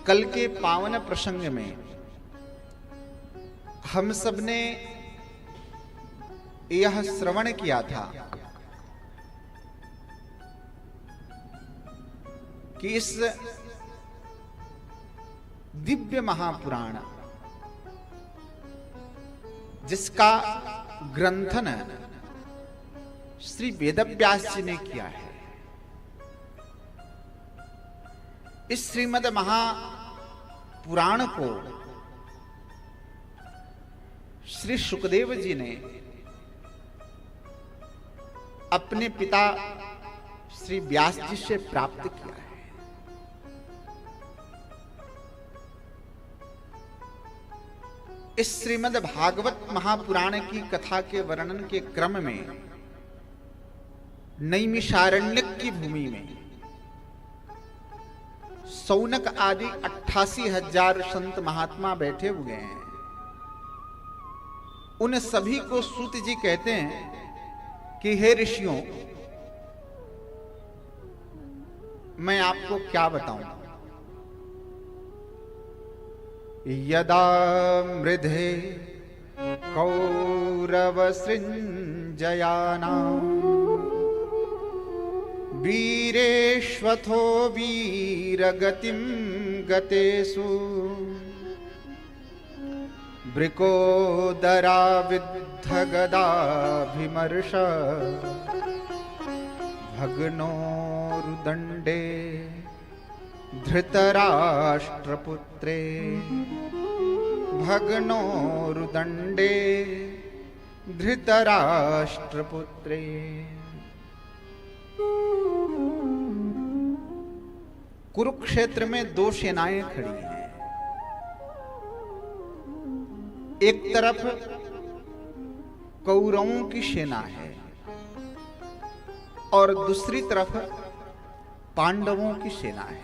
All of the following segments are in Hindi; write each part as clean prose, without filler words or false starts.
कल के पावन प्रसंग में हम सब ने यह श्रवण किया था कि इस दिव्य महापुराण जिसका ग्रंथन श्री वेदव्यास जी ने किया है, इस श्रीमद् महापुराण को श्री सुखदेव जी ने अपने पिता श्री व्यास जी से प्राप्त किया है। इस श्रीमद् भागवत महापुराण की कथा के वर्णन के क्रम में नैमिषारण्यक की भूमि में सौनक आदि 88,000 संत महात्मा बैठे हुए हैं। उन सभी को सूत जी कहते हैं कि हे ऋषियों, मैं आपको क्या बताऊं। यदा मृधे कौरव सृञ्जयानाम् वीरेष्वथो वीरगतिं गतेषु वृकोदरा विद्धगदाभिमर्श भग्नोरुदण्डे धृतराष्ट्रपुत्रे भग्नोरुदण्डे धृतराष्ट्रपुत्रे। कुरुक्षेत्र में दो सेनाएं खड़ी हैं। एक तरफ कौरवों की सेना है और दूसरी तरफ पांडवों की सेना है।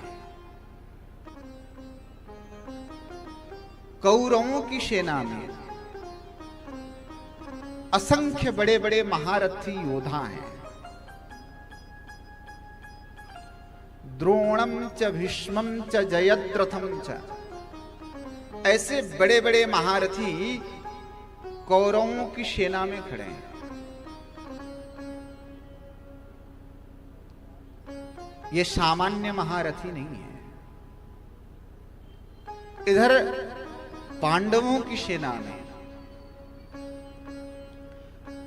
कौरवों की सेना में असंख्य बड़े बड़े महारथी योद्धा हैं। द्रोणम च भीष्मम च जयद्रथम च, ऐसे बड़े बड़े महारथी कौरवों की सेना में खड़े हैं। ये सामान्य महारथी नहीं है। इधर पांडवों की सेना में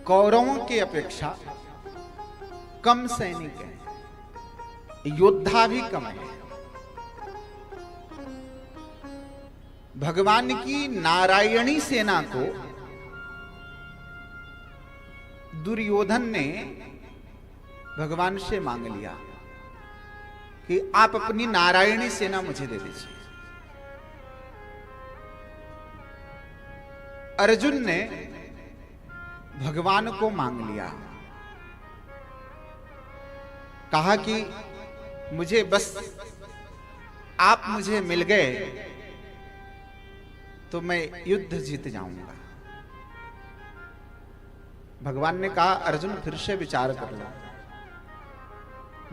कौरवों की अपेक्षा कम सैनिक हैं, योद्धा भी कम है। भगवान की नारायणी सेना को दुर्योधन ने भगवान से मांग लिया कि आप अपनी नारायणी सेना मुझे दे दीजिए। अर्जुन ने भगवान को मांग लिया, कहा कि मुझे बस आप मुझे मिल गए तो मैं युद्ध जीत जाऊंगा। भगवान ने कहा, अर्जुन फिर से विचार कर लो,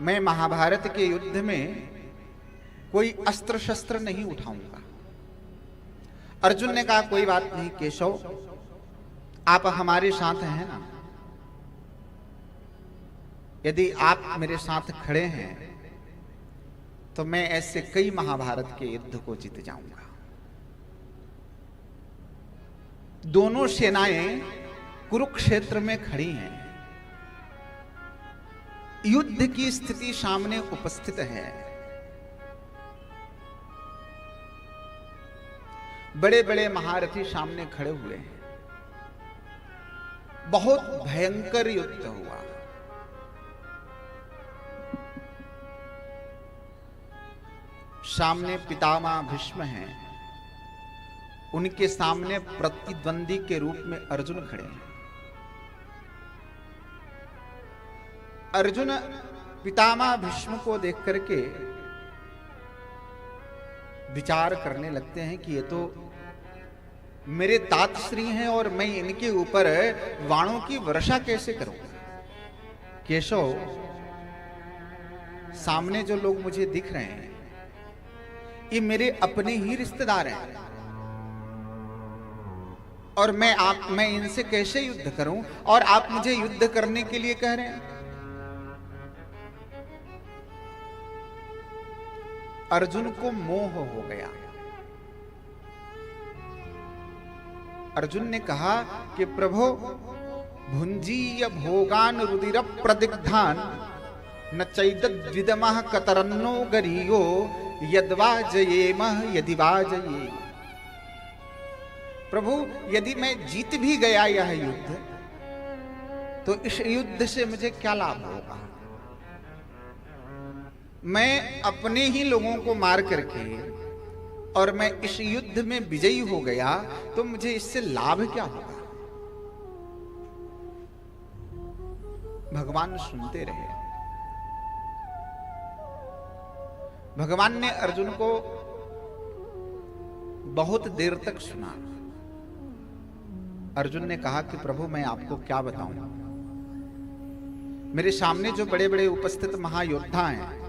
मैं महाभारत के युद्ध में कोई अस्त्र शस्त्र नहीं उठाऊंगा। अर्जुन ने कहा, कोई बात नहीं केशव, आप हमारे साथ हैं ना। यदि आप मेरे साथ खड़े हैं तो मैं ऐसे कई महाभारत के युद्ध को जीत जाऊंगा। दोनों सेनाएं कुरुक्षेत्र में खड़ी हैं। युद्ध की स्थिति सामने उपस्थित है। बड़े बड़े महारथी सामने खड़े हुए हैं। बहुत भयंकर युद्ध हुआ। सामने पितामह भीष्म हैं, उनके सामने प्रतिद्वंदी के रूप में अर्जुन खड़े हैं। अर्जुन पितामह भीष्म को देख करके विचार करने लगते हैं कि ये तो मेरे तातश्री हैं और मैं इनके ऊपर वाणों की वर्षा कैसे करूंगा। केशव, सामने जो लोग मुझे दिख रहे हैं ये मेरे अपने ही रिश्तेदार हैं और मैं इनसे कैसे युद्ध करूं और आप मुझे युद्ध करने के लिए कह रहे हैं। अर्जुन को मोह हो गया। अर्जुन ने कहा कि प्रभु भुंजीय भोगान रुदिर प्रदिग्धान न चैदद्विदमः कतरन्नो गरीयो यद्वा जयेमः यदि वा जये। प्रभु यदि मैं जीत भी गया यह युद्ध तो इस युद्ध से मुझे क्या लाभ होगा? मैं अपने ही लोगों को मार करके और मैं इस युद्ध में विजयी हो गया तो मुझे इससे लाभ क्या होगा? भगवान सुनते रहे। भगवान ने अर्जुन को बहुत देर तक सुना। अर्जुन ने कहा कि प्रभु मैं आपको क्या बताऊं, मेरे सामने जो बड़े बड़े उपस्थित महायोद्धा हैं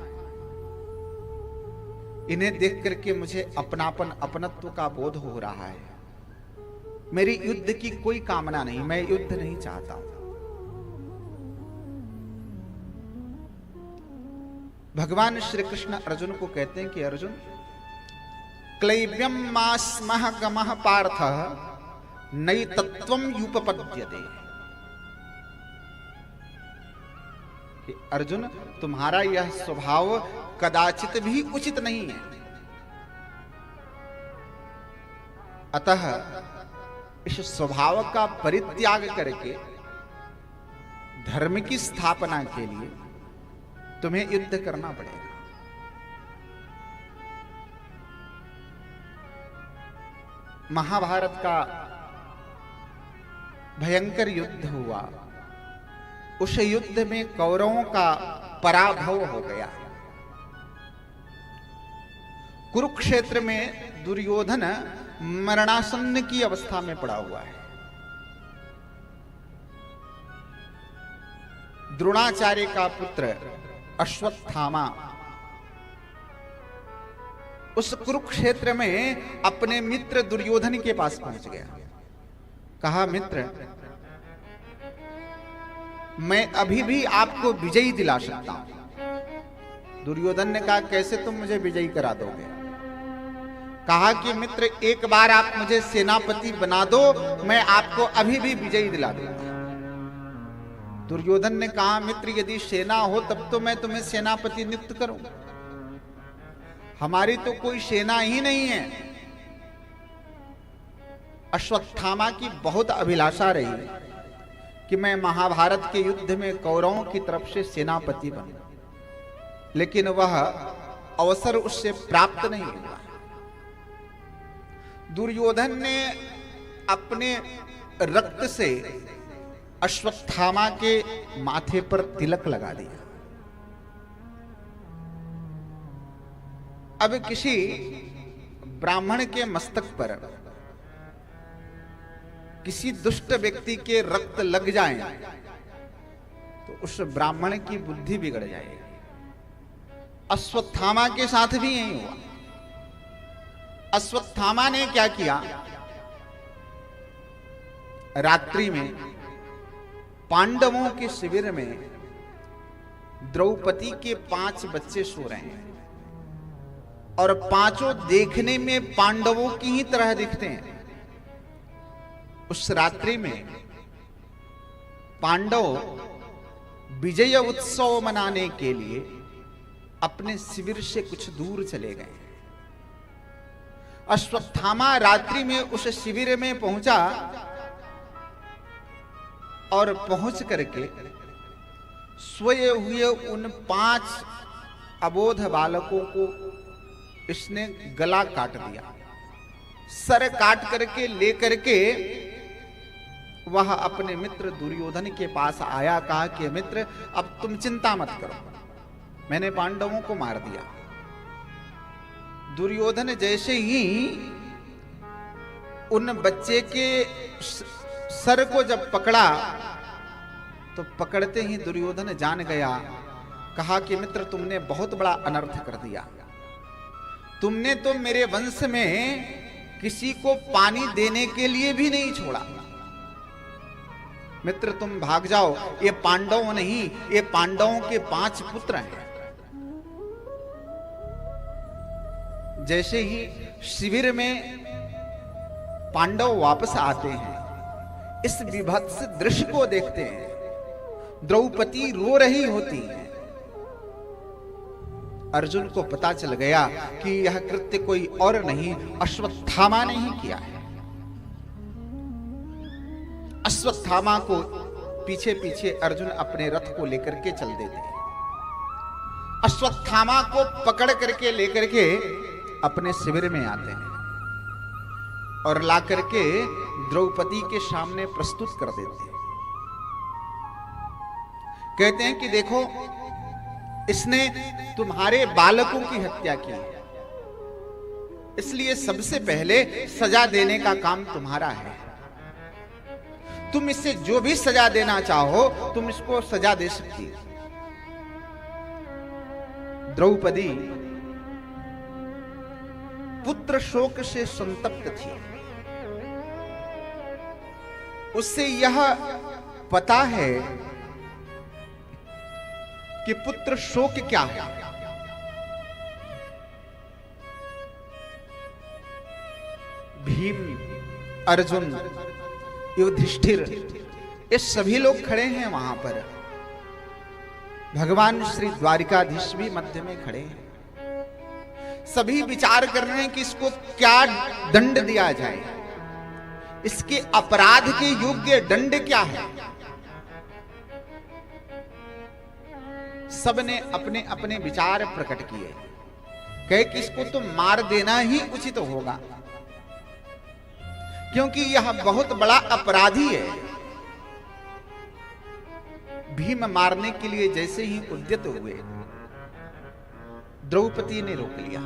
इन्हें देख करके मुझे अपनापन अपनत्व का बोध हो रहा है। मेरी युद्ध की कोई कामना नहीं, मैं युद्ध नहीं चाहता हूं। भगवान श्री कृष्ण अर्जुन को कहते हैं कि अर्जुन क्लैव्यम मास्मः गमः पार्थ नई तत्वम युपपद्यते। कि अर्जुन तुम्हारा यह स्वभाव कदाचित भी उचित नहीं है, अतः इस स्वभाव का परित्याग करके धर्म की स्थापना के लिए तुम्हें युद्ध करना पड़ेगा। महाभारत का भयंकर युद्ध हुआ। उस युद्ध में कौरवों का पराभव हो गया। कुरुक्षेत्र में दुर्योधन मरणासन्न की अवस्था में पड़ा हुआ है। द्रोणाचार्य का पुत्र अश्वत्थामा उस कुरुक्षेत्र में अपने मित्र दुर्योधन के पास पहुंच गया। कहा मित्र मैं अभी भी आपको विजयी दिला सकता हूं। दुर्योधन ने कहा कैसे तुम मुझे विजयी करा दोगे? कहा कि मित्र एक बार आप मुझे सेनापति बना दो, मैं आपको अभी भी विजयी दिला दूंगा। दुर्योधन ने कहा मित्र यदि सेना हो तब तो मैं तुम्हें सेनापति नियुक्त करूं, हमारी तो कोई सेना ही नहीं है। अश्वत्थामा की बहुत अभिलाषा रही कि मैं महाभारत के युद्ध में कौरवों की तरफ से सेनापति बनूं, लेकिन वह अवसर उससे प्राप्त नहीं हुआ। दुर्योधन ने अपने रक्त से अश्वत्थामा के माथे पर तिलक लगा दिया। अब किसी ब्राह्मण के मस्तक पर किसी दुष्ट व्यक्ति के रक्त लग जाए तो उस ब्राह्मण की बुद्धि बिगड़ जाएगी। अश्वत्थामा के साथ भी यही हुआ। अश्वत्थामा ने क्या किया, रात्रि में पांडवों के शिविर में द्रौपदी के 5 बच्चे सो रहे हैं और पांचों देखने में पांडवों की ही तरह दिखते हैं। उस रात्रि में पांडव विजय उत्सव मनाने के लिए अपने शिविर से कुछ दूर चले गए। अश्वत्थामा रात्रि में उस शिविर में पहुंचा और पहुंच करके सोए हुए उन 5 अबोध बालकों को इसने गला काट दिया। सर काट करके लेकर के वह अपने मित्र दुर्योधन के पास आया। कहा कि मित्र अब तुम चिंता मत करो, मैंने पांडवों को मार दिया। दुर्योधन जैसे ही उन बच्चे के सर को जब पकड़ा तो पकड़ते ही दुर्योधन जान गया। कहा कि मित्र तुमने बहुत बड़ा अनर्थ कर दिया, तुमने तो मेरे वंश में किसी को पानी देने के लिए भी नहीं छोड़ा। मित्र तुम भाग जाओ, ये पांडव नहीं, ये पांडवों के 5 पुत्र हैं। जैसे ही शिविर में पांडव वापस आते हैं, इस विभत्स दृश्य को देखते हैं। द्रौपदी रो रही होती है। अर्जुन को पता चल गया कि यह कृत्य कोई और नहीं, अश्वत्थामा ने ही किया है। अश्वत्थामा को पीछे पीछे अर्जुन अपने रथ को लेकर के चल देते हैं। अश्वत्थामा को पकड़ करके लेकर के अपने शिविर में आते हैं और ला करके द्रौपदी के सामने प्रस्तुत कर देते हैं। कहते हैं कि देखो, इसने तुम्हारे बालकों की हत्या की, इसलिए सबसे पहले सजा देने का काम तुम्हारा है। तुम इससे जो भी सजा देना चाहो तुम इसको सजा दे सकती हो। द्रौपदी पुत्र शोक से संतप्त थी। उससे यह पता है कि पुत्र शोक क्या है। भीम, अर्जुन, युधिष्ठिर, ये सभी लोग खड़े हैं वहां पर। भगवान श्री द्वारिकाधीश भी मध्य में खड़े हैं। सभी विचार कर रहे हैं कि इसको क्या दंड दिया जाए, इसके अपराध के योग्य दंड क्या है। सबने अपने अपने विचार प्रकट किए। कहे कि इसको तो मार देना ही उचित होगा, क्योंकि यह बहुत बड़ा अपराधी है। भीम मारने के लिए जैसे ही उद्यत हुए, द्रौपदी ने रोक लिया।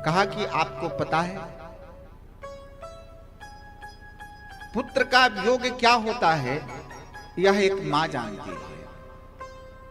कहा कि आपको पता है पुत्र का वियोग क्या होता है, यह एक मां जानती है।